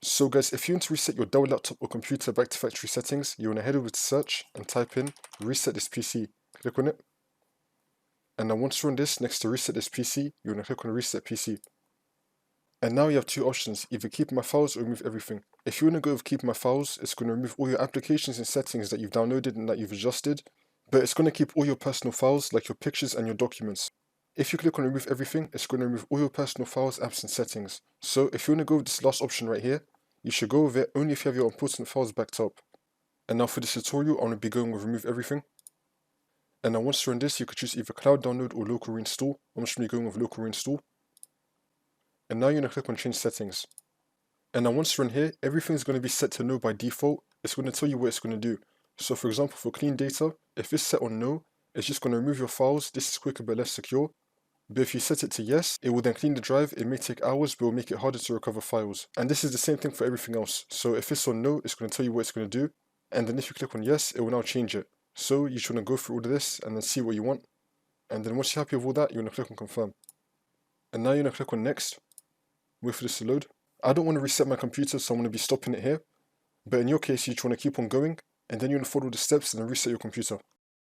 So guys, if you want to reset your Dell laptop or computer back to factory settings, you want to head over to search and type in reset this PC. Click on it. And now once you're on this, next to reset this PC, you want to click on reset PC. And now you have two options, either keep my files or remove everything. If you want to go with keep my files, it's going to remove all your applications and settings that you've downloaded and that you've adjusted, but it's going to keep all your personal files like your pictures and your documents. If you click on remove everything, it's going to remove all your personal files, apps and settings. So if you want to go with this last option right here, you should go with it only if you have your important files backed up. And now for this tutorial, I'm going to be going with remove everything. And now once you're in this, you could choose either cloud download or local reinstall. I'm just going to be going with local reinstall. And now you're going to click on change settings. And now once you're in here, everything is going to be set to no by default. It's going to tell you what it's going to do. So for example, for clean data, if it's set on no, it's just going to remove your files. This is quicker but less secure. But if you set it to yes, it will then clean the drive. It may take hours, but it will make it harder to recover files. And this is the same thing for everything else. So if it's on no, it's going to tell you what it's going to do. And then if you click on yes, it will now change it. So you should want to go through all of this and then see what you want. And then once you're happy with all that, you want to click on confirm. And now you want to click on next. Wait for this to load. I don't want to reset my computer, so I'm going to be stopping it here. But in your case, you just want to keep on going, and then you want to follow the steps and then reset your computer.